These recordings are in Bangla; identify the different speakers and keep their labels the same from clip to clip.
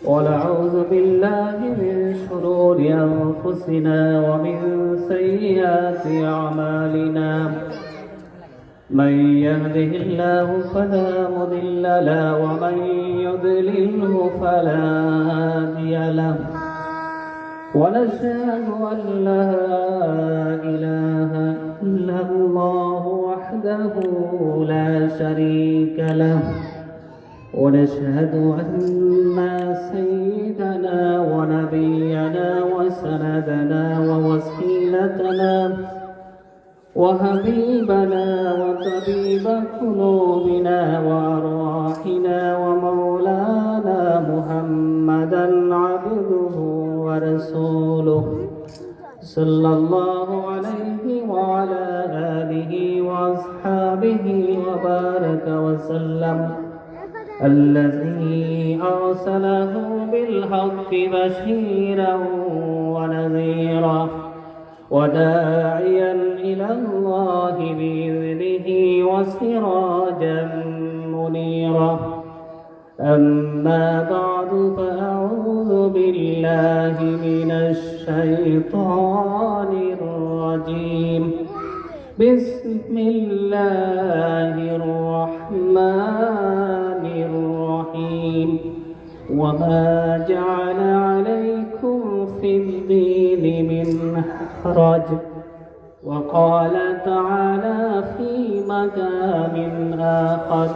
Speaker 1: ونعوذ بالله من شرور أنفسنا ومن سيئات أعمالنا من يهده الله فلا مضل له ومن يضلله فلا هادي له ونشهد أن لا إله إلا الله وحده لا شريك له ونشهد أن سيدنا ونبينا وسندنا ووسيلتنا وحبيبنا وطبيب قلوبنا وأرواحنا ومولانا محمدا عبده ورسوله صلى الله عليه وعلى آله وأصحابه وبارك وسلم الذي أرسله بالحق بشيرا ونذيرا وداعيا إلى الله بإذنه وسراجا منيرا أما بعد فأعوذ بالله من الشيطان الرجيم بسم الله الرحمن الرحيم وما جعل عليكم في الدين من حرج وقال تعالى في مقام آخر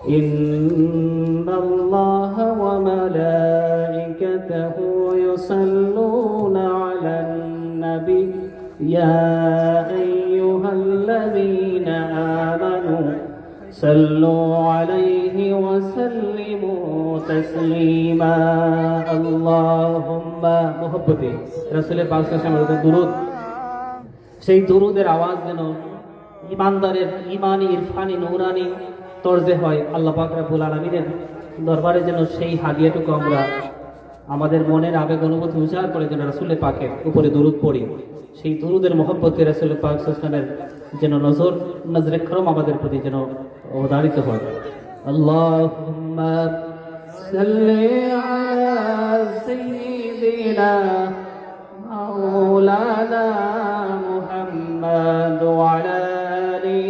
Speaker 1: إن الله وملائكته يصلون على النبي يا أيها الذين آمنوا صلوا عليه وسلموا تسليما اللهم محبته رسول পাক সাল্লাল্লাহু আলাইহি দুরূদ সেই দুরূদের আওয়াজ যেন ঈমানদারের ঈমানি ইরফানি নূরানি তরজে হয় আল্লাহ পাক রব্বুল আলামিনের দরবারে যেন সেই হাদিয়াটুকু আমরা আমাদের মনের আবেগ অনুভূতি উজাড় করে যেন রাসূলের পাকের উপরে দুরূদ পড়ি সেই দুরূদের মহব্বতে রাসূলের পাক সাল্লাল্লাহু আলাইহি যেন নজরে করম আমাদের প্রতি যেন অবধারিত হয় আল্লাহুম্মা সাল্লি আলা সাইয়্যিদিনা মাওলানা মুহাম্মদ ওয়া আলা আলি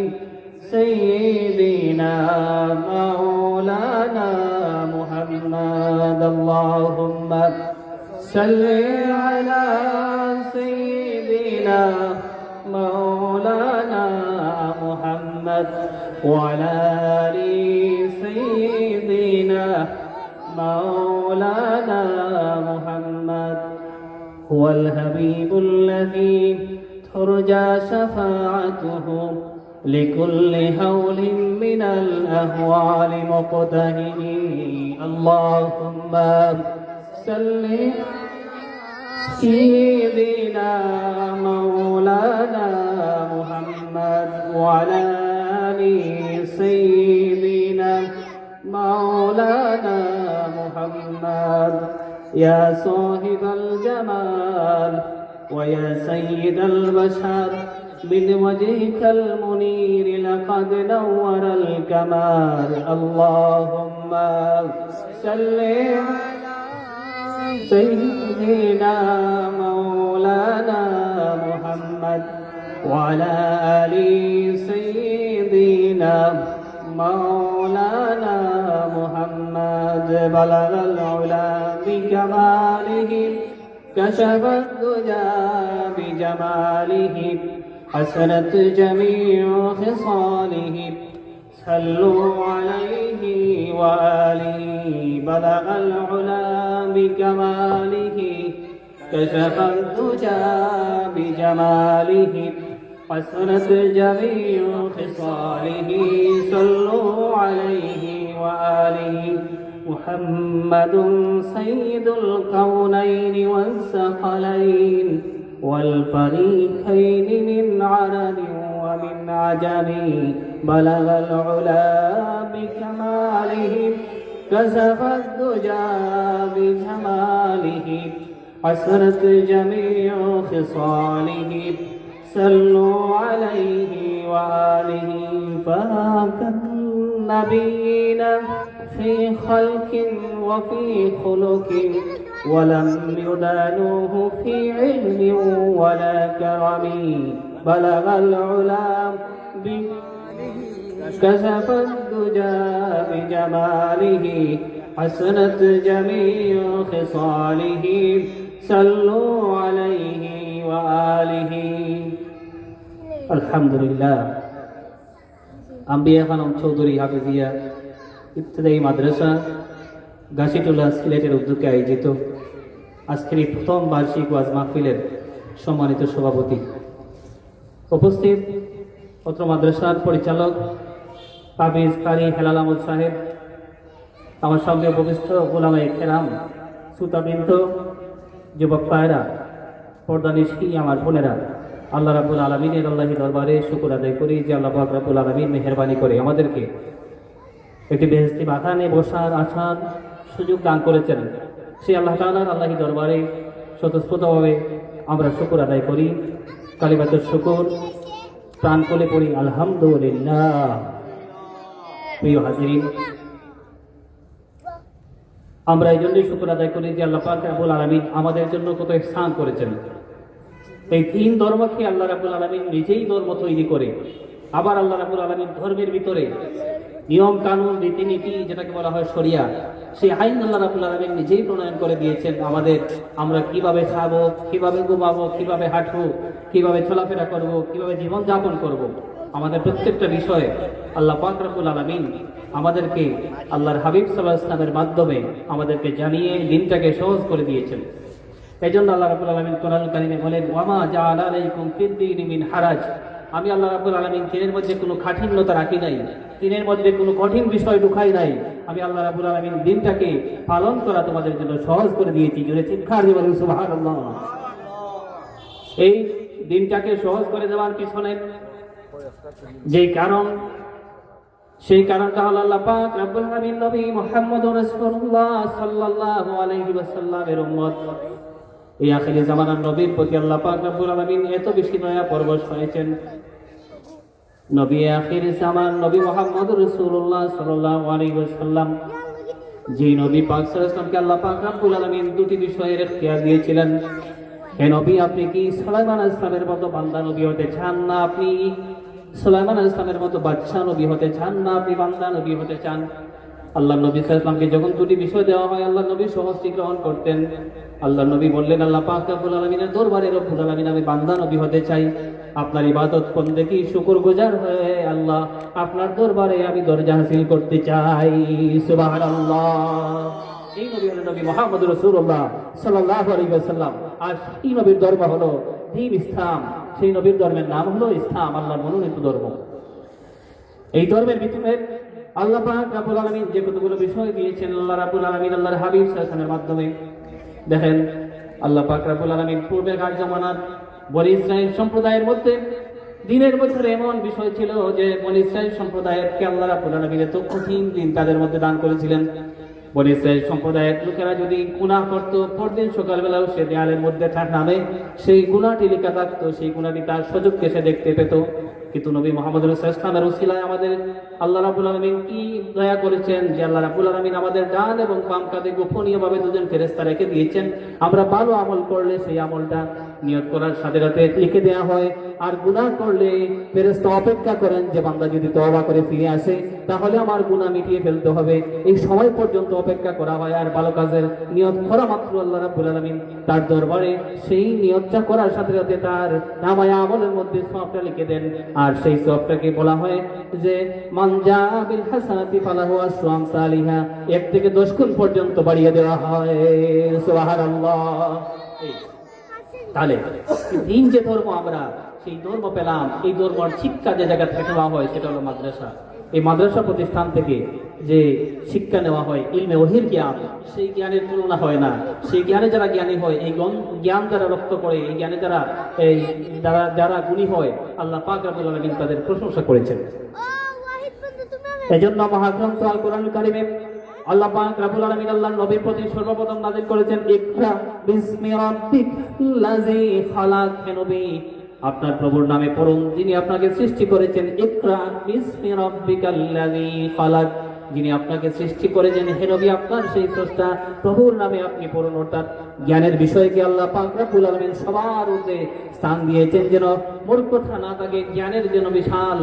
Speaker 1: সাইয়্যিদিনা মাওলানা মুহাম্মদ আল্লাহুম্মা সাল্লি আলা সাইয়্যিদিনা مولانا محمد وعلى آل سيدنا مولانا محمد هو الحبيب الذي ترجى شفاعته لكل هول من الأهوال مقتهن اللهم صل سيدنا مولانا محمد وعلى آل سيدنا مولانا محمد يا صاحب الجمال ويا سيد البشر من وجهك المنير لقد نور الكمال اللهم صل سيدنا مولانا محمد وعلى آل سيدنا مولانا محمد بلغ العلا بكماله كشف الدجى بجماله حسنت جميع خصاله صلوا عليه وآله بلغ العلا بكماله كشف الدجى بجماله حسنت جميع خصاله صلوا عليه وآله محمد سيد الكونين والثقلين والفريقين من عرب ومن عجم بلغ العلا بكماله كشف الدجى بجماله حسنت جميع خصاله صلوا عليه وآله فهاك النبيين في خلق وفي خلق ولم يدانوه في علم ولا كرم بلغ العلا كشف الدجى بجماله حسنت جميع خصاله صلوا عليه وآله الحمد لله আম্বিয়া খানম চৌধুরী হাফিজিয়া ইবতদায়ী মাদ্রাসা গাছিটোলা সিলেটের উদ্যোগে আয়োজিত আজকের এই প্রথম বার্ষিক ওয়াজ মাহফিলের সম্মানিত সভাপতি, উপস্থিত অত্র মাদ্রাসার পরিচালক হাফিজ কারি হেলাল আহমদ সাহেব, আমার সঙ্গে উপবিষ্ট গোলামায়ে কেরাম, শ্রোতাবৃন্দ, যুবক ভাইরা, পর্দানিশী আমার বোনেরা, আল্লাহ রাব্বুল আলামিনের আল্লাহি দরবারে শুকর আদায় করি যে আল্লাহ পাক রাব্বুল আলামিন মেহেরবানি করে আমাদেরকে একটি বেহেশতি বাগানে বসার আসার সুযোগ দান করেছেন। সেই আল্লাহ তাআলার আল্লাহি দরবারে স্বতঃস্ফূর্তভাবে আমরা শুকর আদায় করি। কালিমাতুশ শুকর প্রাণ খুলে পড়ি আলহামদুলিল্লাহ। প্রিয় হাজিরিন, আমরা এই জন্যই শুকর আদায় করি যে আল্লাহ পাক রাব্বুল আলামিন আমাদের জন্য কত ইহসান করেছেন। এই তিন ধর্মকে আল্লাহ রাব্বুল আলামিন নিজেই ধর্ম তৈরি করে, আবার আল্লাহ রাব্বুল আলামিন ধর্মের ভিতরে নিয়ম কানুন রীতিনীতি যেটাকে বলা হয় শরিয়া, সেই আইন আল্লাহ রাব্বুল আলামিন নিজেই প্রণয়ন করে দিয়েছেন আমাদের। আমরা কিভাবে খাবো, কিভাবে ঘুমাবো, কিভাবে হাঁটবো, কিভাবে চলাফেরা করব, কিভাবে জীবন যাপন করব, আমাদের প্রত্যেকটা বিষয়ে আল্লাহ পাক রব্বুল আলামিন আমাদেরকে আল্লাহর হাবিব সাল্লাল্লাহু আলাইহি ওয়াসাল্লামের মাধ্যমে আমাদেরকে জানিয়ে দিনটাকে সহজ করে দিয়েছেন। এই জন্য আল্লাহ রাব্বুল আলামিন কোরআনুল কারীমে বলেন, ওয়ামা জাআলা আলাইকুম ফিদ-দীনি মিন হারাজ। আমি আল্লাহ রাব্বুল আলামিন দিনের মধ্যে কোনো কাঠিন্যতা রাখি নাই, দিনের মধ্যে কোনো কঠিন বিষয় ঢুকাই নাই। আমি আল্লাহ রাব্বুল আলামিন দিনটাকে পালন করা তোমাদের জন্য সহজ করে দিয়েছি। জোরে চিৎকার দিয়ে বলুন সুবহানাল্লাহ। এই দিনটাকে সহজ করে দেওয়ার পিছনে যেই কারণ, সেই কারণটা হলো আল্লাহ পাক রব্বুল আলামিন নবী মুহাম্মদুর রাসূলুল্লাহ সাল্লাল্লাহু আলাইহি ওয়াসাল্লামের উম্মত, এই আখিরি জামানার নবীর প্রতি আল্লাহ পাক রব্বুল আলামিন এত বেশি দয়া পরবশ হয়েছেন। নবী আখিরি জামান নবী মুহাম্মদুর রাসূলুল্লাহ সাল্লাল্লাহু আলাইহি ওয়াসাল্লাম, যে নবী পাক সাল্লাল্লাহু আলাইহি ওয়াসাল্লামকে আল্লাহ পাক রব্বুল আলামিন দুটি বিষয়ের ইখতিয়ার দিয়েছিলেন। হে নবী, আপনি কি সুলাইমান আলাইহিস সালামের মতো বান্দা নবী হতে চান, না আপনি সুলাইমান আলাইহিস সালামের মতো বাদশা নবী হতে চান, না আপনি বান্দা নবী হতে চান? আল্লাহ নবী সাল্লাল্লাহু আলাইহি ওয়াসাল্লামকে যখন দুটি বিষয় দেওয়া হয়, আল্লাহ নবী সহজটি গ্রহণ করতেন। আল্লাহ নবী বললেন, আল্লাহ পাক রব্বুল আলামিনের দরবারে রব্বুল আলামিন আমি বান্দা নবী হতে চাই। আপনার ইবাদত বন্দেগী শুকরগুজার হয়ে আল্লাহ আপনার দরবারে আমি দরজা হাসিল করতে চাই। সুবহানাল্লাহ। এই নবী হলেন নবী মুহাম্মদুর রাসূলুল্লাহ সাল্লাল্লাহু আলাইহি ওয়াসাল্লাম। আর এই নবীর ধর্ম হলো দ্বীন ইসলাম। সেই নবীর ধর্মের নাম হলো ইসলাম, আল্লাহর মনোনীত ধর্ম। এই ধর্মের ভিতরে আল্লাহ পাক রব্বুল আলামিন যে কতগুলো বিষয় দিয়েছেন আল্লাহ রাব্বুল আলামিন আল্লাহর হাবিব সাল্লাল্লাহু আলাইহি ওয়াসাল্লামের মাধ্যমে। দেখেন, আল্লাহ পাক রব্বুল আলামিন পূর্বেকার জামানার বনি ইসরাইল সম্প্রদায়ের মধ্যে দিনের মধ্যে এমন বিষয় ছিল যে বনি ইসরাইল সম্প্রদায়কে আল্লাহ রাব্বুল আলামিন এত কঠিন দিন তাদের মধ্যে দান করেছিলেন। বনি ইসরাইল সম্প্রদায়ের লোকেরা যদি গুনাহ করত, পরদিন সকালবেলাও সে দেয়ালের মধ্যে নামে সেই গুনাহটি লেখা থাকতো, সেই গুনাহটি তার সুযোগকে সে দেখতে পেত। কিন্তু নবী মুহাম্মদ সাল্লাল্লাহু আলাইহি ওয়াসাল্লামের উসিলায় আমাদের আল্লাহ রাব্বুল আলামিন কি দয়া করেছেন যে আল্লাহ রাব্বুল আলামিন আমাদের ডান এবং বাম কাঁধে গোপনীয়ভাবে দুজন ফেরেশতা রেখে দিয়েছেন। আমরা ভালো আমল করলে সেই আমলটা নিয়ত করার সাথে সাথে লিখে দেওয়া হয়, আর গুনাহ করলে ফেরেশতা অপেক্ষা করেন যে বান্দা যদি তওবা করে ফিরে আসে তাহলে আমার গুনাহ মিটিয়ে ফেলতে হবে। এই সময় পর্যন্ত অপেক্ষা করা হয়, আর ভালো কাজের নিয়ত করা মাত্র আল্লাহ রাব্বুল আলামিন তার দরবারে সেই নিয়তটা করার সাথে সাথে তার নামায়ে আমলের মধ্যে সওয়াবটা লিখে দেন। আর সেই সওয়াবটাকে বলা হয় যে মান জা বিল হাসানাতি ফালাহু আশরু আমসালিহা, 1 থেকে 10 গুণ পর্যন্ত বাড়িয়ে দেওয়া হয়। সুবহানাল্লাহ। তাহলে দিন যে ধর্ম আমরা সেই ধর্ম পেলাম, এই ধর্মের শিক্ষা যে জায়গা থেকে নেওয়া হয় সেটা হলো মাদ্রাসা। এই মাদ্রাসা প্রতিষ্ঠান থেকে যে শিক্ষা নেওয়া হয় ইলমে ওহির জ্ঞান, সেই জ্ঞানের তুলনা হয় না। সেই জ্ঞানে যারা জ্ঞানী হয়, এই জ্ঞান যারা রক্ষা করে, এই জ্ঞানে যারা গুণী হয়, আল্লাহ পাক রব্বুল আলামিন তাদের প্রশংসা করেছেন। এজন্য মহাগ্রন্থ আল কোরআনুল কারীমে আল্লাহ পাক রব্বুল আলামিন আল্লাহর নবীর প্রতি সর্বপ্রথম নাযিল করেছেন ইকরা বিসমি রাব্বিকাল্লাযী খালাক। হে নবী, আপনার প্রভুর নামে পড়ুন যিনি আপনাকে সৃষ্টি করেছেন। ইকরা বিসমি রাব্বিকাল্লাযী খালাক। যিনি আপনাকে সৃষ্টি করেছেন, হে নবী আপনার সেই স্রষ্টা প্রভুর নামে আপনি পড়ুন। অর্থাৎ জ্ঞানের বিষয়কে আল্লাহ পাক রব্বুল আলামিন সবার ঊর্ধ্বে স্থান দিয়েছেন, যেন মূর্খতা না থাকে, জ্ঞানের যেন বিশাল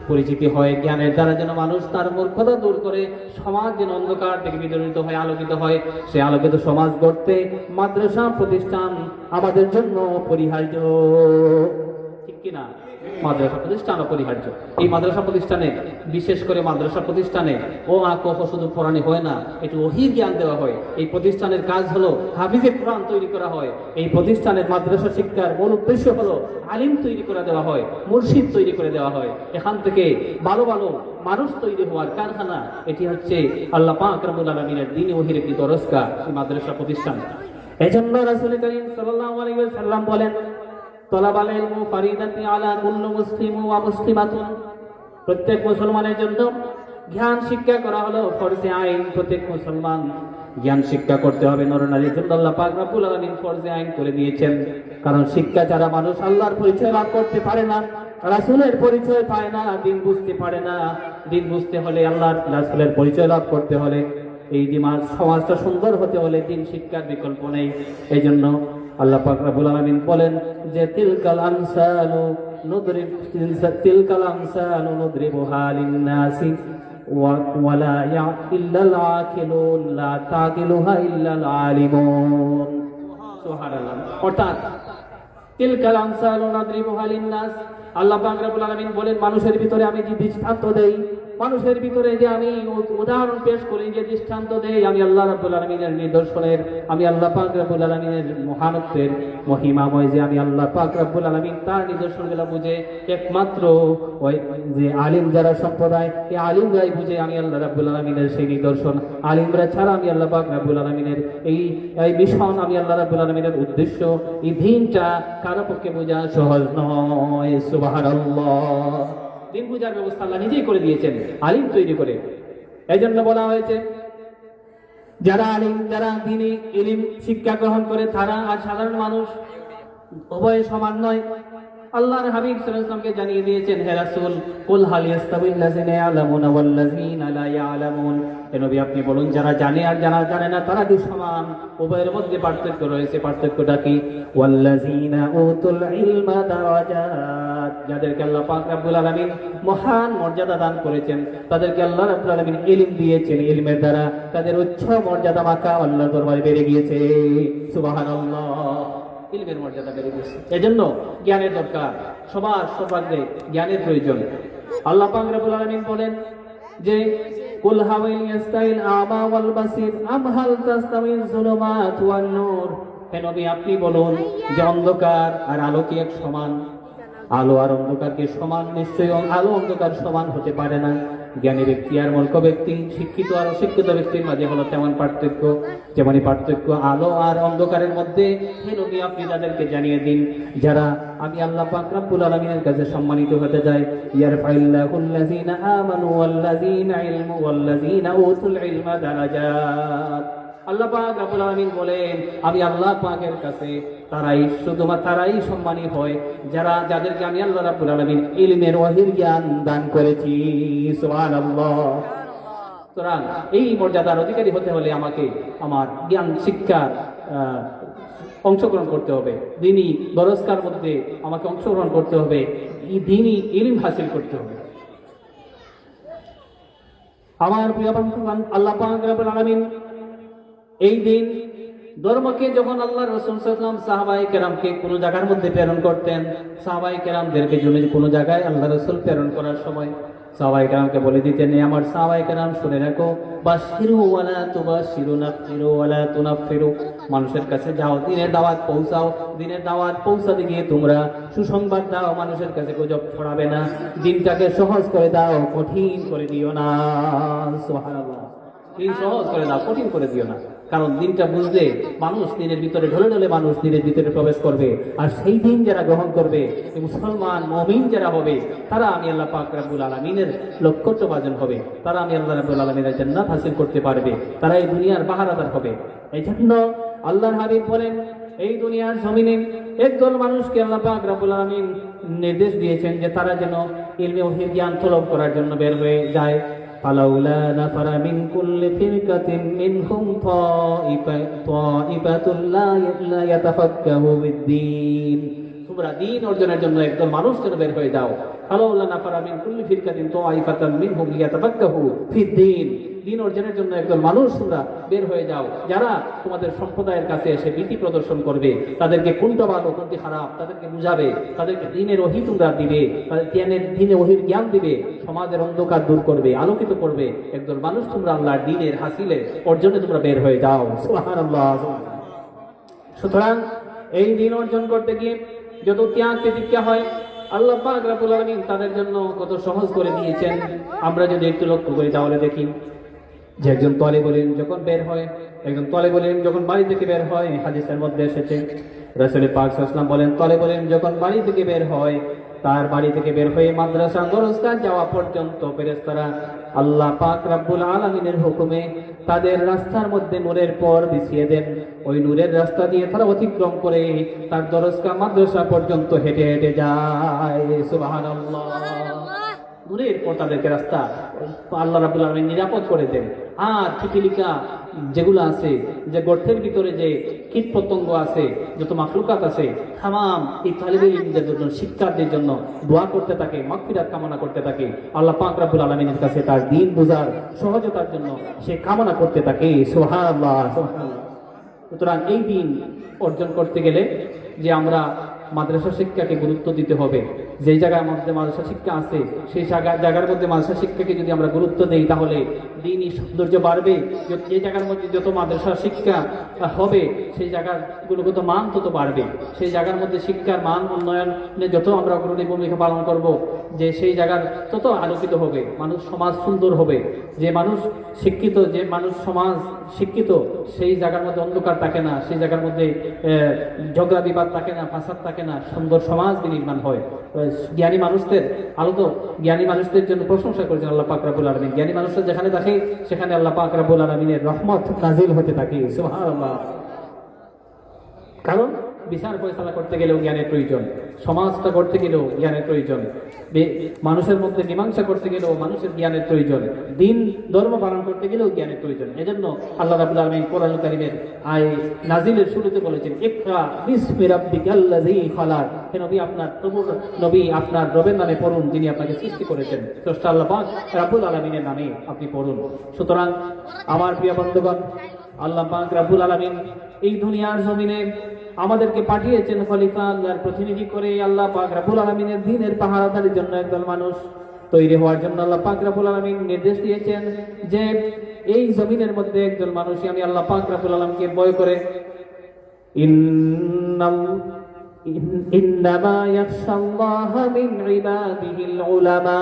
Speaker 1: পরিচিতি হয়, জ্ঞানের দ্বারা যেন মানুষ তার মূর্খতা দূর করে সমাজ যেন অন্ধকার থেকে বিতাড়িত হয়, আলোকিত হয়। সে আলোকিত সমাজ গড়তে মাদ্রাসা প্রতিষ্ঠান আমাদের জন্য অপরিহার্য, ঠিক কিনা? মাদ্রাসা প্রতিষ্ঠান অপরিহার্য। এই মাদ্রাসা প্রতিষ্ঠানে, বিশেষ করে মাদ্রাসা প্রতিষ্ঠানে ও আঁকো শুধু পড়ানো হয় না, একটু ওহির জ্ঞান দেওয়া হয়। এই প্রতিষ্ঠানের কাজ হলো হাফিজে কোরআন তৈরি করা হয়। এই প্রতিষ্ঠানের মাদ্রাসা শিক্ষার মূল উদ্দেশ্য হলো আলিম তৈরি করে দেওয়া হয়, মুর্শিদ তৈরি করে দেওয়া হয়। এখান থেকে ভালো ভালো মানুষ তৈরি হওয়ার কারখানা। এটি হচ্ছে আল্লাহ পাক রব্বুল আলামিনের দ্বীনি ওহির একটি দরজগা, এই মাদ্রাসা প্রতিষ্ঠান। এজন্য রাসূল করিম সাল্লাল্লাহু আলাইহি ওয়াসাল্লাম বলেন, তলাবাল ইলমু ফারিদাতুন আলা কুল্লি মুসলিম ওয়া মুসলিমাতুন, প্রত্যেক মুসলমানের জন্য জ্ঞান শিক্ষা করা হলো ফরজে আইন। প্রত্যেক মুসলমান জ্ঞান শিক্ষা করতে হবে, নরনারীর জন্য আল্লাহ পাক রব্বুল আলামিন ফরজে আইন করে দিয়েছেন। কারণ শিক্ষা ছাড়া মানুষ আল্লাহর পরিচয় লাভ করতে পারে না, রাসূলের পরিচয় পায় না, দিন বুঝতে পারে না। দিন বুঝতে হলে, আল্লাহর রাসূলের পরিচয় লাভ করতে হলে, এই সমাজটা সুন্দর হতে হলে দিন শিক্ষার বিকল্প নেই। এই জন্য আল্লাহ পাক রব্বুল আলামিন বলেন যে তিলকাল আমসালু নুদরিবুহা লিন-নাসি ওয়া লা ইল্লাল আকিলুন লা তাকিলুহা ইল্লাল আলিমুন। সুবহানাল্লাহ। অর্থাৎ তিলকাল আমসালু নুদরিবুহা লিন-নাস, আল্লাহ পাক রব্বুল আলামিন বলেন মানুষের ভিতরে আমি যে দৃষ্টান্ত দেই, মানুষের ভিতরে যে আমি উদাহরণ পেশ করি, যে দৃষ্টান্ত দেই, আমি আল্লাহ রাব্বুল আলামিনের নিদর্শনের, আমি আল্লাহ পাক রব্বুল আলামিনের মহানত্বের মহিমাময়, যে আমি আল্লাহ পাক রব্বুল আলামিন তার নিদর্শনগুলো বুঝে একমাত্র ওই যে আলিম যারা সম্প্রদায়, এই আলিমরাই বুঝে আমি আল্লাহ রাব্বুল আলামিনের সেই নিদর্শন। আলিমরা ছাড়া আমি আল্লাহ পাক রব্বুল আলামিনের এই মিশন, আমি আল্লাহ রাব্বুল আলামিনের উদ্দেশ্য, এই দিনটা কারো পক্ষে বোঝা সহজ নয়। সুবহানাল্লাহ। দিন বুঝার ব্যবস্থা আল্লাহ নিজেই করে দিয়েছেন আলিম তৈরি করে। এই জন্য বলা হয়েছে যারা আলিম, যারা দ্বীনি ইলম শিক্ষা গ্রহণ করে, তারা আর সাধারণ মানুষ উভয় সমান নয়। আল্লাহর হাবিব সাল্লাল্লাহু আলাইহি ওয়াসাল্লামকে জানিয়ে দিয়েছেন, হে রাসূল, কুল হাল ইয়াস্তাবিল্লাযিনা ইয়ালামুনা ওয়াল্লাযিনা লা ইয়ালামুন, হে নবী আপনি বলুন যারা জানে আর যারা জানে না তারা কি সমান? উভয়ের মধ্যে পার্থক্য রয়েছে। পার্থক্যটা কি? ওয়াল্লাযিনা উতুল ইলমা দারাজাত, যাদেরকে আল্লাহ পাক রব্বুল আলামিন মহান মর্যাদা দান করেছেন, তাদেরকে আল্লাহ রব্বুল আলামিন ইলম দিয়েছেন। ইলমের দ্বারা তাদের উচ্চ মর্যাদা মাকা আল্লাহর দরবারে বেড়ে গিয়েছে। সুবহানাল্লাহ। ইলমের মর্যাদা বেড়ে গেছে। এজন্য জ্ঞানের দরকার, সবার সর্বাগ্রে জ্ঞানের প্রয়োজন। আল্লাহ পাক রব্বুল আলামিন বলেন যে কুল হাল ইয়াস্তাইল আমা ওয়াল বাসির আম হাল তাস্তাউইল যুলুমাত ওয়ান নূর, হে নবী আপনি বলুন যে অন্ধকার আর আলো কি এক সমান? আলো আর অন্ধকার কি সমান? নিশ্চয়ই আলো অন্ধকার সমান হতে পারে না। জ্ঞানী ব্যক্তি আর মূর্খ ব্যক্তি, শিক্ষিত আর অশিক্ষিত ব্যক্তির মাঝে হলো তেমন পার্থক্য, যেমনই পার্থক্য আলো আর অন্ধকারের মধ্যে। হে নবী আপনি তাদেরকে জানিয়ে দিন যারা আমি আল্লাহ পাক রব্বুল আলামিনের কাছে সম্মানিত হতে যায়। ইয়ারফাইল্লাহুল্লাযিনা আমানু ওয়াল্লাযিনা উতুল ইলমা দারাজাত। আল্লাহ পাক রব্বুল আলামিন বলেন আমি আল্লাহ পাকের কাছে শুধুমাত্র তারাই সম্মানী হয় যাদেরকে আমি আল্লাহ রাব্বুল আলামিন ইলমের ওয়াহির জ্ঞান দান করেছি। সুবহানাল্লাহ। সুতরাং এই মর্যাদার অধিকারী হতে হলে আমাকে আমার জ্ঞান শিক্ষার অংশগ্রহণ করতে হবে, দ্বীনি দরজগার মধ্যে আমাকে অংশগ্রহণ করতে হবে, দ্বীনি ইলম হাসিল করতে হবে। আমার প্রিয় বন্ধুগণ, আল্লাহ পাক রব্বুল আলামিন এই দিন ধর্মকে যখন আল্লাহ রাসূল সাল্লাল্লাহু আলাইহি ওয়াসাল্লাম সাহাবায়ে কেরামকে কোনো জায়গার মধ্যে প্রেরণ করতেন, সাহাবায়ে কেরামদেরকে জন্য কোনো জায়গায় আল্লাহ রাসূল প্রেরণ করার সময় সাহাবায়ে কেরামকে বলে দিতেন, আমার সাহাবায়ে কেরাম শুনে রাখো, বাশিরু ওয়ালা তুবাশিরু, নাফিরু ওয়ালা তুনাফিরু, মানুষের কাছে যাও, দ্বীনের দাওয়াত পৌঁছাও, দ্বীনের দাওয়াত পৌঁছাতে গিয়ে তোমরা সুসংবাদ দাও, মানুষের কাছে গুজব ছড়াবে না, দ্বীনটাকে সহজ করে দাও, কঠিন করে দিও না। সুবহানাল্লাহ। দ্বীন সহজ করে দাও, কঠিন করে দিও না। কারণ দিনটা বুঝলে মানুষ দিনের ভিতরে ঢলে ঢলে মানুষ দিনের ভিতরে প্রবেশ করবে, আর সেই দিন যারা গ্রহণ করবে, মুসলমান মুমিন যারা হবে, তারা আমি আল্লাহ পাক রব্বুল আলামিনের লক্ষ্যভাজন হবে, তারা আমি আল্লাহ রাব্বুল আলামিনের জান্নাত হাসিল করতে পারবে, তারা এই দুনিয়ার পাহারাদার হবে। এই জন্য আল্লাহর হাবিব বলেন এই দুনিয়ার জমিনে একদল মানুষকে আল্লাহ পাক রব্বুল আলামিন নির্দেশ দিয়েছেন যে তারা যেন ইলমে ওহীর জ্ঞান তলব করার জন্য বের হয়ে যায়। ফালাউলা নাফারা মিন কুল্লি ফিরকাতিন মিনহুম তাইফাতুন লা ইয়াতাফাক্কাহু বিদ্দীন। তোমরা দ্বীন অর্জনের জন্য একদল মানুষ যেন বের হয়ে যাও। ফালাউলা নাফারা মিন কুল্লি ফিরকাতিন তাইফাতুন মিনহুম লিয়াতাফাক্কাহু ফিদ্দীন। দ্বীন অর্জনের জন্য একদল মানুষ তোমরা বের হয়ে যাও, যারা তোমাদের সম্প্রদায়ের কাছে এসে ভীতি প্রদর্শন করবে, তাদেরকে কোনটা ভালো কোনটি খারাপ তাদেরকে বুঝাবে, তাদেরকে দ্বীনের ওহী তোমরা দিবে, তাদের দ্বীনের ওহীর জ্ঞান দিবে, সমাজের অন্ধকার দূর করবে, আলোকিত করবে। একদল মানুষ তোমরা আল্লাহর দ্বীনের হাসিলে অর্জনে তোমরা বের হয়ে যাও। সুবহানাল্লাহ। সুতরাং এই দ্বীন অর্জন করতে গিয়ে যত ত্যাগ তিতিক্ষা হয়, আল্লাহ পাক রব্বুল আলামিন তাদের জন্য কত সহজ করে দিয়েছেন। আমরা যদি একটু লক্ষ্য করি তাহলে দেখি যে একজন তালিবুল ইলম যখন বের হয়, একজন তালিবুল ইলম যখন বাড়ি থেকে বের হয়, হাদিসের মধ্যে এসেছে রাসূল পাক সাল্লাল্লাহু আলাইহি ওয়াসাল্লাম বলেন, তালিবুল ইলম যখন বাড়ি থেকে বের হয়, তার বাড়ি থেকে বের হয়ে মাদ্রাসা দরজগাহ যাওয়া পর্যন্ত ফেরেশতারা আল্লাহ পাক রব্বুল আলামিনের হুকুমে তাদের রাস্তার মধ্যে নূরের পর বিছিয়ে দেন। ওই নূরের রাস্তা দিয়ে তারা অতিক্রম করে তার দরজগাহ মাদ্রাসা পর্যন্ত হেঁটে হেঁটে যায়। সুবহানাল্লাহ। নূরের পর তাদেরকে রাস্তা আল্লাহ রাব্বুল আলামিন নিরাপদ করে দেন। আর পিপিলিকা যেগুলো আছে, যে গর্তের ভিতরে যে কীট পতঙ্গ আছে, যত মাখলুকাত আছে, তামাম এই তালিবুল ইলমদের জন্য, শিক্ষার্থীর জন্য দোয়া করতে থাকে, মাগফিরাত কামনা করতে থাকে। আল্লাহ পাক রব্বুল আলামিনের কাছে তার দ্বীন বুঝার সহজতার জন্য সে কামনা করতে থাকে। সুবহানাল্লাহ, সুবহানাল্লাহ। সুতরাং এই দ্বীন অর্জন করতে গেলে যে আমরা মাদ্রাসা শিক্ষাকে গুরুত্ব দিতে হবে। যেই জায়গার মধ্যে মাদ্রাসা শিক্ষা আছে, সেই জায়গার মধ্যে মাদ্রাসা শিক্ষাকে যদি আমরা গুরুত্ব দেই, তাহলে দ্বীনি সৌন্দর্য বাড়বে। যে জায়গার মধ্যে যত মাদ্রাসা শিক্ষা হবে, সেই জায়গার গুণগত মান তত বাড়বে। সেই জায়গার মধ্যে শিক্ষার মান উন্নয়নে যত আমরা অগ্রণী ভূমিকা পালন করব, যে সেই জায়গার তত আলোকিত হবে, মানুষ সমাজ সুন্দর হবে। যে মানুষ শিক্ষিত, যে মানুষ সমাজ শিক্ষিত, সেই জায়গার মধ্যে অন্ধকার থাকে না, সেই জায়গার মধ্যে ঝগড়া বিবাদ থাকে না, ফাসাদ থাকে না, সুন্দর সমাজ নির্মাণ হয়। জ্ঞানী মানুষদের আলো, জ্ঞানী মানুষদের জন্য প্রশংসা করেছেন আল্লাহ পাক রব্বুল আলামিন। জ্ঞানী মানুষরা যেখানে থাকে সেখানে আল্লাহ পাক রব্বুল আলামিনের রহমত নাজিল হতে থাকে। সুবহানাল্লাহ। কারণ বিচার ফয়সালা করতে গেলেও জ্ঞানের প্রয়োজন, সমাজটা করতে গেলেও জ্ঞানের প্রয়োজন, মানুষের মধ্যে মীমাংসা করতে গেলেও মানুষের জ্ঞানের প্রয়োজন, দিন ধর্ম পালন করতে গেলেও জ্ঞানের প্রয়োজন। এজন্য আল্লাহ রাব্বুল আলামিন কোরআন কারীমের নাজিলের শুরুতে বলেছেন, ইকরা বিসমি রাব্বিকাল্লাযী খালাক। হে নবী, আপনার প্রভু নবী আপনার রবের নামে পড়ুন, যিনি আপনাকে সৃষ্টি করেছেন। স্রষ্টা আল্লাহ পাক রাব্বুল আলামিনের নামে আপনি পড়ুন। সুতরাং আমার প্রিয় বন্ধুগণ, আল্লাহ পাক রাব্বুল আলামিন এই দুনিয়ার জমিনে আমাদেরকে পাঠিয়েছেন খলিফা, আল্লাহর প্রতিনিধি করে। আল্লাহ পাক রব্বুল আলামিনের দ্বীনের পাহারাদারির জন্য একদল মানুষ তৈরি হওয়ার জন্য আল্লাহ পাক রব্বুল আলামিন নির্দেশ দিয়েছেন যে এই জমিনের মধ্যে একদল মানুষই আমি আল্লাহ পাক রব্বুল আলামিনকে ভয় করে, ইন্নামা ইয়াখশাল্লাহা মিন ইবাদিহিল উলামা।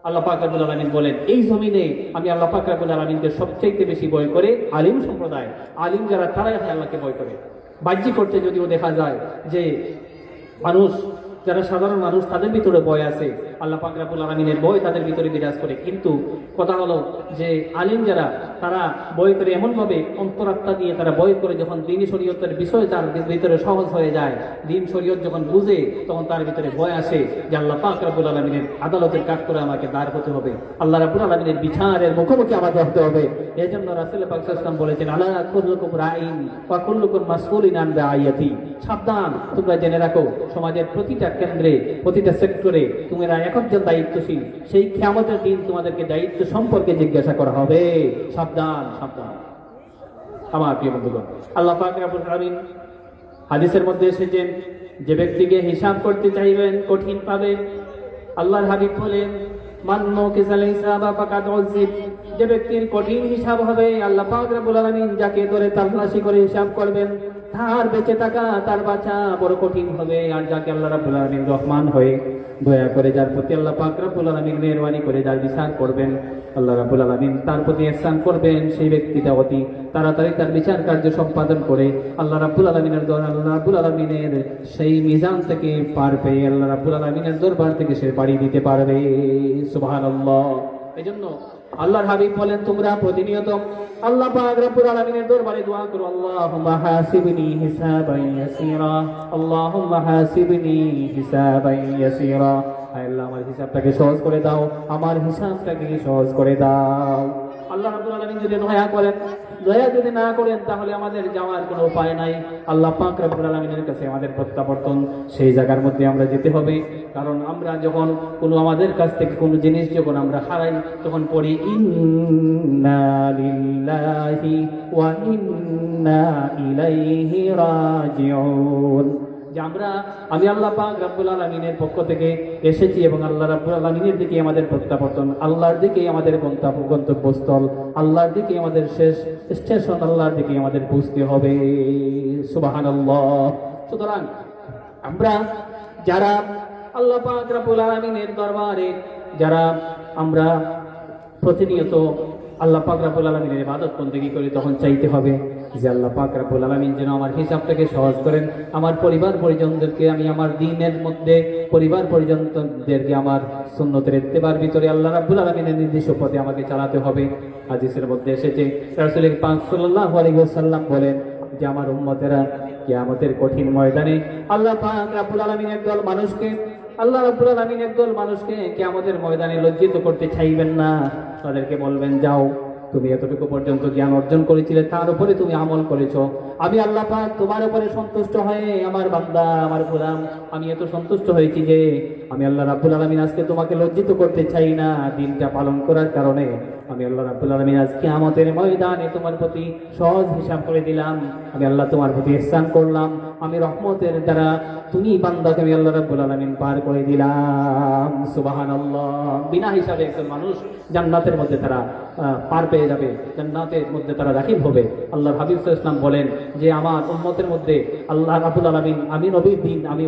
Speaker 1: আল্লাহ পাক রব্বুল আলামিন বলেন, এই জমিনে আমি আল্লাহ পাক রব্বুল আলামিনকে সবচেয়ে বেশি ভয় করে আলিম সম্প্রদায়। আলিম যারা, তারাই আল্লাহকে ভয় করে। বাহ্যিক করতে যদিও দেখা যায় যে মানুষ, যারা সাধারণ মানুষ, তাদের ভিতরে ভয় আছে, আল্লাহ পাক রব্বুল আলামিনের ভয় তাদের ভিতরে বিরাজ করে। কিন্তু কথা হলো যে আলিম যারা, তারা ভয় করে এমনভাবে, অন্তরাত্মা দিয়ে তারা ভয় করে, যখন দ্বীনি শরীয়তের বিষয় তার ভিতরে সহজ হয়ে যায়, দ্বীন শরীয়ত যখন বুঝে, তখন তার ভিতরে ভয় আসে যে আল্লাহ পাক রব্বুল আলামিনের আদালতের কাজ করে আমাকে দাঁড় হতে হবে, আল্লাহ রাব্বুল আলামিনের বিচারের মুখোমুখি আমাকে হতে হবে। এজন্য রাসূল পাক সাল্লাল্লাহু আলাইহি ওয়াসাল্লাম বলেছেন, আলা কুল্লুকুম রাঈন ওয়া কুল্লুকুম মাসউলুন আন রাইয়াতি। সাবধান, তোমরা জেনে রাখো, সমাজের প্রতিটা কেন্দ্রে, প্রতিটা সেক্টরে তোমরা একজন দায়িত্বশীল। সেই কিয়ামতের দিন তোমাদেরকে দায়িত্ব সম্পর্কে জিজ্ঞাসা করা হবে। সাবধান, সাবধান। আমার প্রিয় বন্ধুগণ, আল্লাহ পাক রব্বুল আলামিন হাদিসের মধ্যে এসেছেন, যে ব্যক্তিকে হিসাব করতে চাইবেন কঠিন পাবেন। আল্লাহর হাবিব বলেন, মান মুকিসাল হিসাবা ফাকাদ উযিব। যে ব্যক্তির কঠিন হিসাব হবে, আল্লাহ পাক রব্বুল আলামিন যাকে ধরে তালাশি করে হিসাব করবেন, তার বেঁচে থাকা, তার বাঁচা বড় কঠিন হবে। আর যাকে আল্লাহ রাব্বুল আলামিন রহমান হয়ে দয়া করে, যার প্রতি আল্লাহ পাক রব্বুল আলামিন মেহেরবানি করে যার বিচার করবেন, আল্লাহ রাব্বুল আলামিন তার প্রতি ইহসান করবেন, সেই ব্যক্তিটা অতি তাড়াতাড়ি তার বিচার কার্য সম্পাদন করে আল্লাহ রাব্বুল আলামিনের আল্লাহ রাব্বুল আলামিনের সেই মিজান থেকে পার পেয়ে আল্লাহ রাব্বুল আলামিনের দরবার থেকে সে পাড়ি দিতে পারবে। সুবহানাল্লাহ। এজন্য আল্লাহর হাবিব বলেন, তোমরা প্রতিনিয়ত আল্লাহ পাক রব্বুল আলামিনের দরবারে দোয়া করো, আল্লাহুম্মা হাসিবনি হিসাবান ইয়াসীরা, আল্লাহুম্মা হাসিবনি হিসাবান ইয়াসীরা, হায় আল্লাহ আমার হিসাবটাকে সহজ করে দাও, আমার হিসাবটাকে সহজ করে দাও। আল্লাহ রাব্বুল আলামিন যদি দয়া করেন, দয়া যদি না করেন তাহলে আমাদের যাওয়ার কোনো উপায় নাই। আল্লাহ পাক রব্বুল আলামিনের কাছে আমাদের প্রত্যাবর্তন, সেই জায়গার মধ্যে আমরা যেতে হবে। কারণ আমরা যখন কোনো আমাদের কাছ থেকে কোনো জিনিস যখন আমরা হারাই, তখন পড়ি ইন্না লিল্লাহি ওয়া ইন্না ইলাইহি রাজিউন, যে আমি আল্লাহ পাক রব্বুল আলামিনের পক্ষ থেকে এসেছি এবং আল্লাহ রব্বুল আলামিনের দিকে আমাদের প্রত্যাবর্তন, আল্লাহর দিকে আমাদের গন্তব্যস্থল, আল্লাহর দিকে আমাদের শেষ স্টেশন, আল্লাহর দিকে আমাদের পৌঁছতে হবে। সুবহানাল্লাহ। সুতরাং আমরা যারা আল্লাহ পাক রব্বুল আলামিনের দরবারে যারা আমরা প্রতিনিয়ত আল্লাহ পাক রব্বুল আলামিনের ইবাদত বন্দেগী করি, তখন চাইতে হবে যে আল্লাহ পাক রব্বুল আলামিন যেন আমার হিসাবটাকে সহজ করেন, আমার পরিবার পরিজনদেরকে আমি আমার দ্বীনের মধ্যে পরিবার পরিজনদেরকে আমার সুন্নতের ইত্তেবার ভিতরে আল্লাহ রাব্বুল আলামিনের নির্দিষ্ট পথে আমাকে চালাতে হবে। হাদিসের মধ্যে এসেছে রাসূল পাক সাল্লাল্লাহু আলাইহি ওয়াসাল্লাম বলেন যে আমার উম্মতেরা কিয়ামতের কঠিন ময়দানে আল্লাহ পাক রব্বুল আলামিন একদল মানুষকে কিয়ামতের ময়দানে লজ্জিত করতে চাইবেন না। তাদেরকে বলবেন, যাও, তুমি এতটুকু পর্যন্ত জ্ঞান অর্জন করেছিলে, তার উপরে তুমি আমল করেছো, আমি আল্লাহ পাক তোমার উপরে সন্তুষ্ট হয়ে আমার বান্দা, আমার গোলাম, আমি এত সন্তুষ্ট হয়েছি যে আমি আল্লাহ রাব্বুল আলামিন আজকে তোমাকে লজ্জিত করতে চাই না। দিনটা পালন করার কারণে আমি আল্লাহ রাব্বুল আলামিন আজকে কিয়ামতের ময়দানে তোমার প্রতি সহজ হিসাব করে দিলাম। আমি আল্লাহ তোমার প্রতি ইহসান করলাম, আমি রহমতের দ্বারা তুমি বান্দাকে আমি আল্লাহ রাব্বুল আলামিন পার করে দিলাম। সুবহানাল্লাহ। বিনা হিসাবে একজন মানুষ জান্নাতের মধ্যে তারা পার পেয়ে যাবে, জান্নাতের মধ্যে তারা দাখিল হবে। আল্লাহর হাবিব সাল্লাল্লাহু আলাইহি ওয়াসাল্লাম বলেন যে আমার উম্মতের মধ্যে আল্লাহ রাব্বুল আলামিন, আমি নবীর দিন, আমি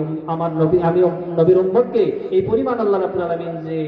Speaker 1: নবীর উম্মতকে এই পরিমাণ আল্লাহ রাব্বুল আলামিন যে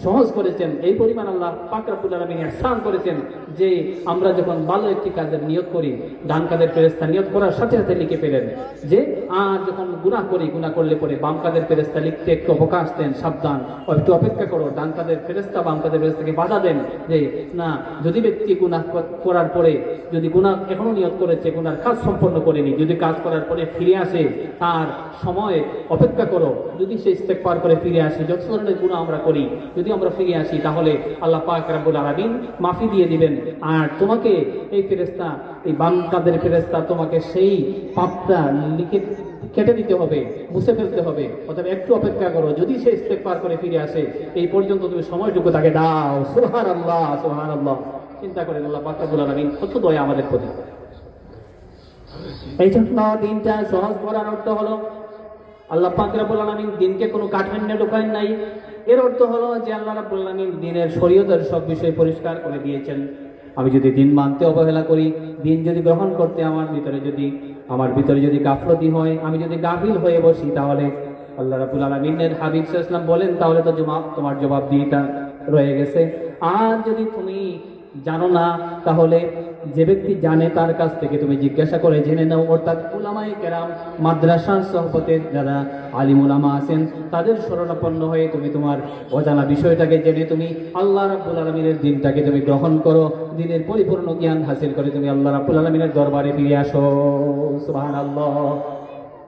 Speaker 1: সহজ করেছেন, এই পরিমাণ আল্লাহ পাক রাব্বুল আলামিন ইহসান করেছেন যে আমরা যখন ভালো একটি কাজের নিয়ত করি, ডান কাদের ফেরেশতা নিয়ত করার সাথে সাথে লিখে ফেলেন যে আর যখন গুনাহ করি, গুনাহ করলে পরে বাম কাদের ফেরেশতা লিখতে একটু অবকাশ দেন, সাবধান, একটু অপেক্ষা করো। ডান কাদের ফেরেশতা বাম কাদের ফেরেশতাকে বাধা দেন যে না, যদি ব্যক্তি গুনাহ করার পরে, যদি গুনাহ এখনো নিয়ত করেছে, গুনার কাজ সম্পন্ন করেনি, যদি কাজ করার পরে ফিরে আসে, তার সময় অপেক্ষা করো। যদি সে ইস্তেগফার করে ফিরে আসে, যত ধরনের গুনাহ আমরা করি, যদি আমরা ফিরে আসি, তাহলে আল্লাহ পাক রব্বুল আলামিন মাফি দিয়ে দিবেন। আর তোমাকে এই ফেরেশতা, এই বাম কাদের ফেরেশতা তোমাকে সেই পাপটা লিখে কেটে দিতে হবে, মুছে ফেলতে হবে। অথবা একটু অপেক্ষা করো, যদি সে ইস্তেগফার করে ফিরে আসে, এই পর্যন্ত তুমি সময়টুকু তাকে দাও। সুবহানাল্লাহ, সুবহানাল্লাহ। চিন্তা করেন আল্লাহ পাক রব্বুল আলামিন কত দয়া আমাদের প্রতি। এই জন্য দিনটা সহজ করার অর্থ হলো আল্লাহ পাক রব্বুল আলামিন দিনকে কোনো কাঠান্নে ঢোকান নাই। এর অর্থ হলো যে আল্লাহ রাব্বুল আলামিন দিনের শরীয়তের সব বিষয় পরিষ্কার করে দিয়েছেন। আমি যদি দিন মানতে অবহেলা করি, দিন যদি গ্রহণ করতে আমার ভিতরে যদি গাফলতি হয়, আমি যদি গাফিল হয়ে বসি, তাহলে আল্লাহ রাব্বুল আলামিনের হাবিব সাল্লাল্লাহু আলাইহি ওয়াসাল্লাম বলেন তাহলে তো তোমার জবাবদিহিতা রয়ে গেছে। আর যদি তুমি জানো না, তাহলে যে ব্যক্তি জানে তার কাছ থেকে তুমি জিজ্ঞাসা করে জেনে নাও। অর্থাৎ উলামায়ে কেরাম, মাদ্রাসার সহপতের যারা আলিম উলামা আছেন, তাদের শরণাপন্ন হয়ে তুমি তোমার অজানা বিষয়টাকে জেনে তুমি আল্লাহ রাব্বুল আলামিনের দিনটাকে তুমি গ্রহণ করো, দিনের পরিপূর্ণ জ্ঞান হাসিল করে তুমি আল্লাহ রাব্বুল আলামিনের দরবারে ফিরে আসো। সুবহানাল্লাহ।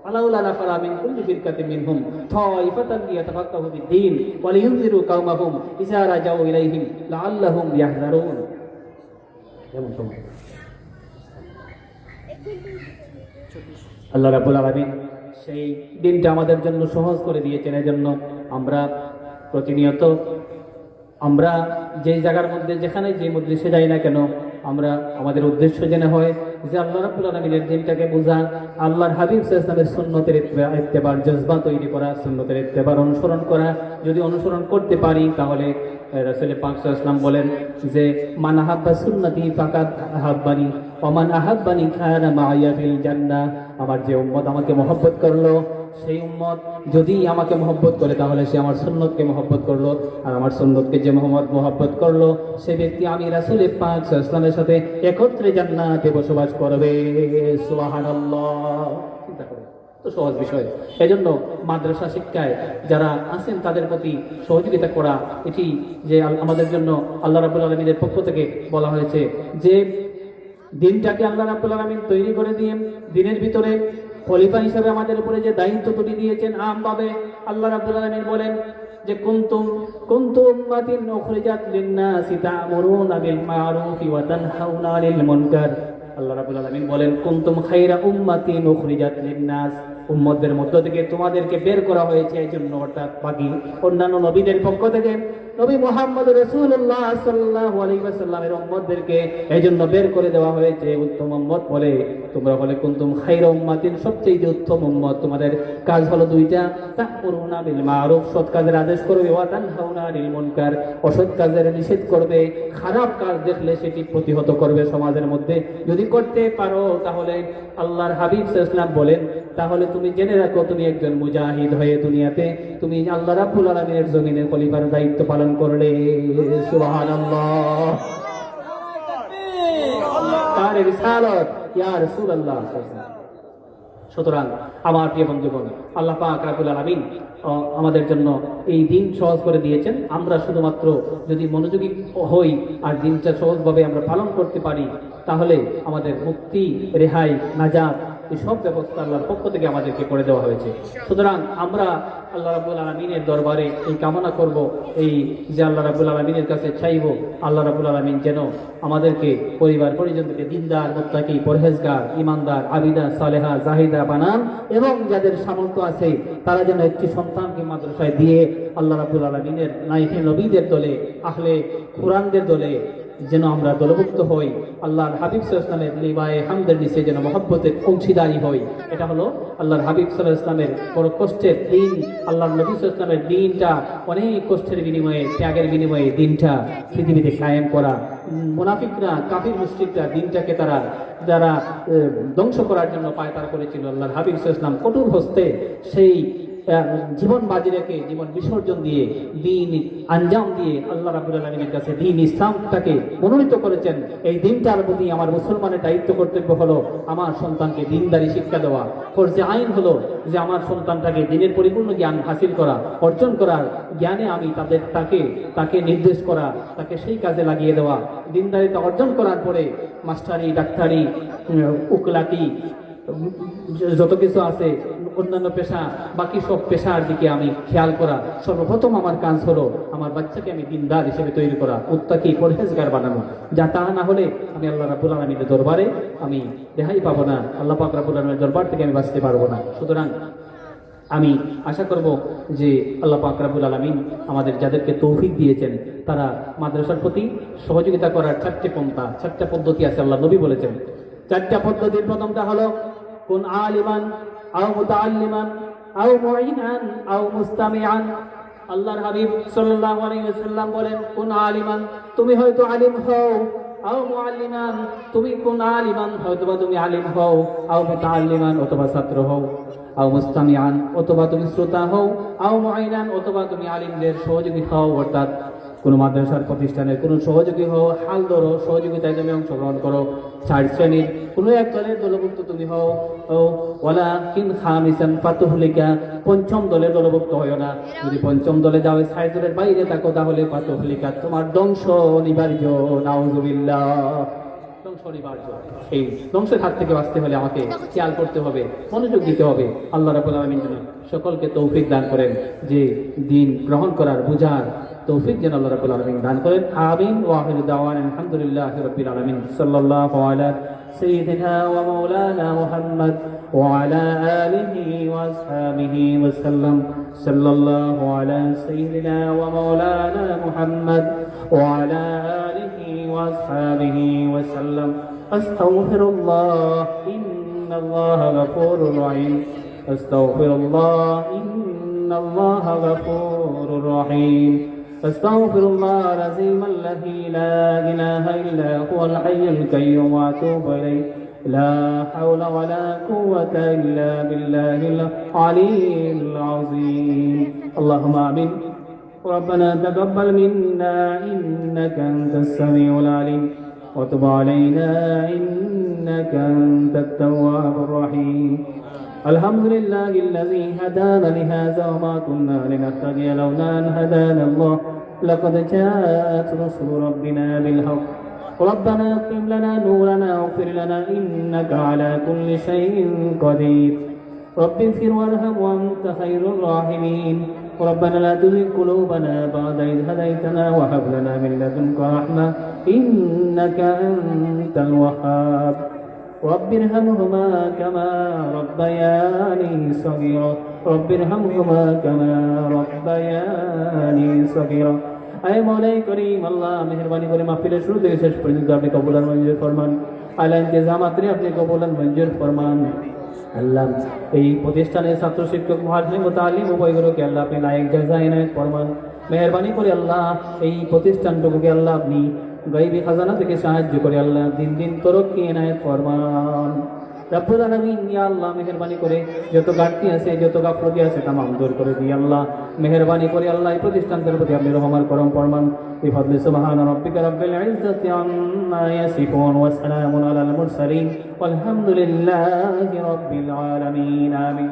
Speaker 1: আলাউলা নাফারা মিন কুল্লি ফিরকাতিন মিনহুম তাইফাতান লিয়াতাফাক্কাহু ফিদ-দীন ওয়া লিয়ুনযিরু কাওমাহুম ইযা রাজাউ ইলাইহিম লাআল্লাহুম ইয়াহযারুন। আল্লাহ রাব্বুল আলামিন সেই দিনটা আমাদের জন্য সহজ করে দিয়েছেন। এজন্য আমরা প্রতিনিয়ত আমরা যে জায়গার মধ্যে যেখানে যে মজলিসে যাই না কেন, আমরা আমাদের উদ্দেশ্য জেনে হয় যে আল্লাহ রাব্বুল আলামিনের দিনটাকে বোঝা, আল্লাহর হাবিব সাল্লাল্লাহু আলাইহি ওয়াসাল্লামের সুন্নতের ইত্তেবার জজবা তৈরি করা, সুন্নতের ইত্তেবার অনুসরণ করা। যদি অনুসরণ করতে পারি, তাহলে রাসূল পাক সাল্লাল্লাহু আলাইহি ওয়াসাল্লাম বলেন যে মান আহাব্বা সুন্নতি ফাকাদ আহাব্বানি ওয়া মান আহাব্বানি কানা মা'আয়া ফিল জান্নাহ। আমার যে উম্মত আমাকে মহব্বত করলো, সেই উম্মত যদি আমাকে মহব্বত করে, তাহলে সে আমার সুন্নতকে মহব্বত করলো। আর আমার সুন্নতকে যে মহব্বত করলো, সে ব্যক্তি আমি রাসূল পাক সাল্লাল্লাহু আলাইহি ওয়াসাল্লামের সাথে একত্রে জান্নাতে বসবাস করবে। সুবহানাল্লাহ। চিন্তা করুন, তো সহজ বিষয়। এজন্য মাদ্রাসা শিক্ষায় যারা আছেন তাদের প্রতি সহযোগিতা করা, এটি যে আমাদের জন্য আল্লাহ রাব্বুল আলামিনের পক্ষ থেকে বলা হয়েছে যে দিনটাকে আল্লাহ রাব্বুল আলামিন তৈরি করে দিয়ে দিনের ভিতরে খলিফা হিসেবে আমাদের উপরে যে দায়িত্ব তুলে দিয়েছেন আমভাবে, আল্লাহ রাব্বুল আলামিন বলেন যে কুনতুম উম্মাতিন উখরিজাত লিন-নাসি তা'মুরুনা বিল মা'রুফি ওয়া তানহাউনা আনিল মুনকার। আল্লাহ রাব্বুল আলামিন বলেন কুনতুম খায়রা উম্মাতিন উখরিজাত লিন-নাস, উম্মতদের মধ্য থেকে তোমাদেরকে বের করা হয়েছে এই জন্য, অর্থাৎ বাকি অন্যান্য নবীদের পক্ষ থেকে নবী মুহাম্মদ রাসূলুল্লাহ সাল্লাল্লাহু আলাইহি ওয়াসাল্লামের উম্মতদেরকে এই জন্য বের করে দেওয়া হয়েছে উত্তম উম্মত বলে। তোমরা বলে কুনতুম খায়রা উম্মাতিন, সবচেয়ে উত্তম উম্মত। তোমাদের কাজ হলো দুইটা, তা'মুরুনা বিল মা'রুফ, সৎ কাজের আদেশ করবে, ওয়া তানহাউনা আনিল মুনকার, অসৎ কাজের নিষেধ করবে, খারাপ কাজ দেখলে সেটি প্রতিহত করবে সমাজের মধ্যে। যদি করতে পারো তাহলে আল্লাহর হাবিব সাল্লাল্লাহু আলাইহি ওয়াসাল্লাম বলেন, তাহলে তুমি জেনে রাখো তুমি একজন মুজাহিদ হয়ে দুনিয়াতে তুমি আল্লাহ রাব্বুল আলামিনের জমিনে খলিফার দায়িত্ব পালন করলে। সুবহানাল্লাহ, তার রিসালাত ইয়া রাসূলুল্লাহ। সুতরাং আমার প্রিয় বন্ধুগণ, আল্লাহ পাক রব্বুল আলামিন আমাদের জন্য এই দিন সহজ করে দিয়েছেন। আমরা শুধুমাত্র যদি মনোযোগী হই আর দিনটা সহজভাবে আমরা পালন করতে পারি, তাহলে আমাদের মুক্তি, রেহাই, নাজাত এই সব ব্যবস্থা আল্লাহর পক্ষ থেকে আমাদেরকে করে দেওয়া হয়েছে। সুতরাং আমরা আল্লাহ রাব্বুল আলামিনের দরবারে এই কামনা করব, এই যে আল্লাহ রাব্বুল আলামিনের কাছে চাইব আল্লাহ রাব্বুল আলামিন যেন আমাদেরকে পরিবার পরিজনকে দিনদার, মুত্তাকি, পরহেজগার, ইমানদার, আবিদা, সালেহা, জাহিদা বানান, এবং যাদের সামর্থ্য আছে তারা যেন একটি সন্তানকে মাদ্রাসায় দিয়ে আল্লাহ রাব্বুল আলামিনের নাইকে নবীদের দলে, আহলে কোরআনদের দলে যেন আমরা দলভুক্ত হই, আল্লাহর হাবিব সাল্লাল্লাহু আলাইহি ওয়াসাল্লামের লিবায়ে হামদের নিচে যেন মহব্বতের অংশীদারি হই। এটা হলো আল্লাহর হাবিব সাল্লাল্লাহু আলাইহি ওয়াসাল্লামের বড় কষ্টের দিন। আল্লাহর নবী সাল্লাল্লাহু আলাইহি ওয়াসাল্লামের দিনটা অনেক কষ্টের বিনিময়ে, ত্যাগের বিনিময়ে দিনটা পৃথিবীতে কায়েম করা। মুনাফিকরা, কাফির মুশরিকরা দিনটাকে যারা ধ্বংস করার জন্য পায়তারা করেছিল, আল্লাহর হাবিব সাল্লাল্লাহু আলাইহি ওয়াসাল্লাম কঠোর হস্তে সেই জীবন বাজি রেখে, জীবন বিসর্জন দিয়ে, দিন আঞ্জাম দিয়ে আল্লাহ রাব্বুল আলামিনের কাছে দিন ইসলামটাকে মনোনীত করেছেন। এই দিনটার প্রতি আমার মুসলমানের দায়িত্ব, কর্তব্য হলো আমার সন্তানকে দিনদারি শিক্ষা দেওয়া। ফরজে আইন হলো যে আমার সন্তানটাকে দিনের পরিপূর্ণ জ্ঞান হাসিল করা, অর্জন করার জ্ঞানে আমি তাকে নির্দেশ করা, তাকে সেই কাজে লাগিয়ে দেওয়া। দিনদারিতা অর্জন করার পরে মাস্টারি, ডাক্তারি, উকিলাতি, যত কিছু আছে অন্যান্য পেশা, বাকি সব পেশার দিকে আমি খেয়াল করা। সর্বপ্রথম আমার কাজ হলো আমার বাচ্চাকে আমি দিনদার হিসেবে তৈরি করা, মুত্তাকি, পরহেজগার বানানো। যা তা না হলে আমি আল্লাহ রাব্বুল আলামিনের দরবারে আমি রেহাই পাবো না, আল্লাহ পাক রাব্বুল আলামিনের দরবার থেকে আমি বাঁচতে পারবো না। সুতরাং আমি আশা করব যে আল্লাহ পাক রাব্বুল আলামিন আমাদের যাদেরকে তৌফিক দিয়েছেন তারা মাদ্রাসার প্রতি সহযোগিতা করার 4টে পন্থা, 4টা পদ্ধতি আছে। আল্লাহ নবী বলেছেন 4টা পদ্ধতির প্রথমটা হলো কুন আলিমান আও মুতাআল্লিমান আও মুঈনান আও মুস্তামিআন। আল্লাহর হাবিব সাল্লাল্লাহু আলাইহি ওয়াসাল্লাম বলেন, কুন আলিমান, তুমি হয়তো আলিম হও, আও মুআল্লিমান, তুমি কোন আলিমান, হয়তোবা তুমি আলিম হও, আও মুতাআল্লিমান, অথবা ছাত্র হও, আও মুস্তামিআন, অথবা তুমি শ্রোতা হও, আও মুঈনান, অথবা তুমি আলিমদের সহযোগী হও, অর্থাৎ কোনো মাদ্রাসার প্রতিষ্ঠানের কোনো সহযোগী হও, হাল ধরো, সহযোগিতায় তুমি অংশগ্রহণ করো। 4 শ্রেণীর কোনো এক দলের দলভুক্ত তুমি হও, ওয়ালাকিন খামিসান ফাতুহলিকা, 5ম দলের দলভুক্ত হও না। যদি 5ম দলে যাও, 6 দলের বাইরে থাকো, তাহলে ফাতুহলিকা, তোমার ধ্বংস অনিবার্য। নাউযুবিল্লাহ, ধ্বংস অনিবার্য। এই ধ্বংসের হাত থেকে বাঁচতে হলে আমাকে খেয়াল করতে হবে, মনোযোগ দিতে হবে। আল্লাহ রাব্বুল আলামিন যেন সকলকে তৌফিক দান করেন, যে দিন গ্রহণ করার, বুঝার তৌফিক যেন আল্লাহ রাব্বুল আলামিন দান করেন। আমিন। ওয়া আখিরু দাওয়ানা আলহামদুলিল্লাহি রাব্বিল আলামিন। সাল্লাল্লাহু আলা সাইয়্যিদিনা ওয়া মাওলানা মুহাম্মদ ওয়া আলা আলিহি ওয়া আসহাবিহি ওয়া সাল্লাম। সাল্লাল্লাহু আলা সাইয়্যিদিনা ওয়া মাওলানা মুহাম্মদ ওয়া আলা আলিহি ওয়া আসহাবিহি ওয়া সাল্লাম। আস্তাগফিরুল্লাহ, ইন্নাল্লাহা গফুরুর রহিম। আস্তাগফিরুল্লাহ, ইন্নাল্লাহা গফুরুর রহিম। أستغفر الله العظيم الذي لا إله إلا هو الحي القيوم وأتوب إليه. لا حول ولا قوة إلا بالله العلي العظيم. اللهم آمين. ربنا تقبل منا إنك أنت السميع العليم وتب علينا إنك أنت التواب الرحيم. الحمد لله الذي هدانا لهذا وما كنا لنهتدي لولا أن هدانا الله. لقد جاءت رسل ربنا بالحق. ربنا اغفر لنا نورنا واغفر لنا إنك على كل شيء قدير. رب اغفر وارحم وأنت خير الراحمين. ربنا لا تزغ قلوبنا بعد إذ هديتنا وهب لنا من لدنك رحمة إنك أنت الوهاب رب ارحمهما كما ربياني صغيرا رب ارحمهما كما ربياني صغيرا আয় মৌলাই করিম আল্লাহ মেহেরবানি করে মাহফিলের শুরু থেকে শেষ পর্যন্ত আপনি কবুল আর মঞ্জুর ফরমান আল্লাহ ইন্তেজামাতরে আপনি কবুল আর মঞ্জুর ফরমান আল্লাহ এই প্রতিষ্ঠানের ছাত্র শিক্ষক মুআল্লিম ও তালিম উভয়গুলোকে আল্লাহ আপনি লায়েক জাযা ইনায়াত ফরমান মেহেরবানি করে আল্লাহ এই প্রতিষ্ঠানটুকুকে আল্লাহ আপনি গায়বী খাজানা থেকে সাহায্য করে আল্লাহ দিন দিন তরক্কি ইনায়াত ফরমান রব্বুল আলামিন ইয়া আল্লাহ মেহেরবানি করে যত ঘাটতি আছে যত গাফলতি আছে তামাম দূর করে দিই আল্লাহ মেহেরবানি করে আল্লাহ এই প্রতিষ্ঠানটার প্রতি আপনি রহমান করম ফরমান বিফadli সুবহান রাব্বিকা রাব্বিল ইজ্জাতি আম্মা ইয়াসিফুন ওয়া সালামুন আলাল মুরসালিন ওয়ালহামদুলিল্লাহি রাব্বিল আলামিন আমিন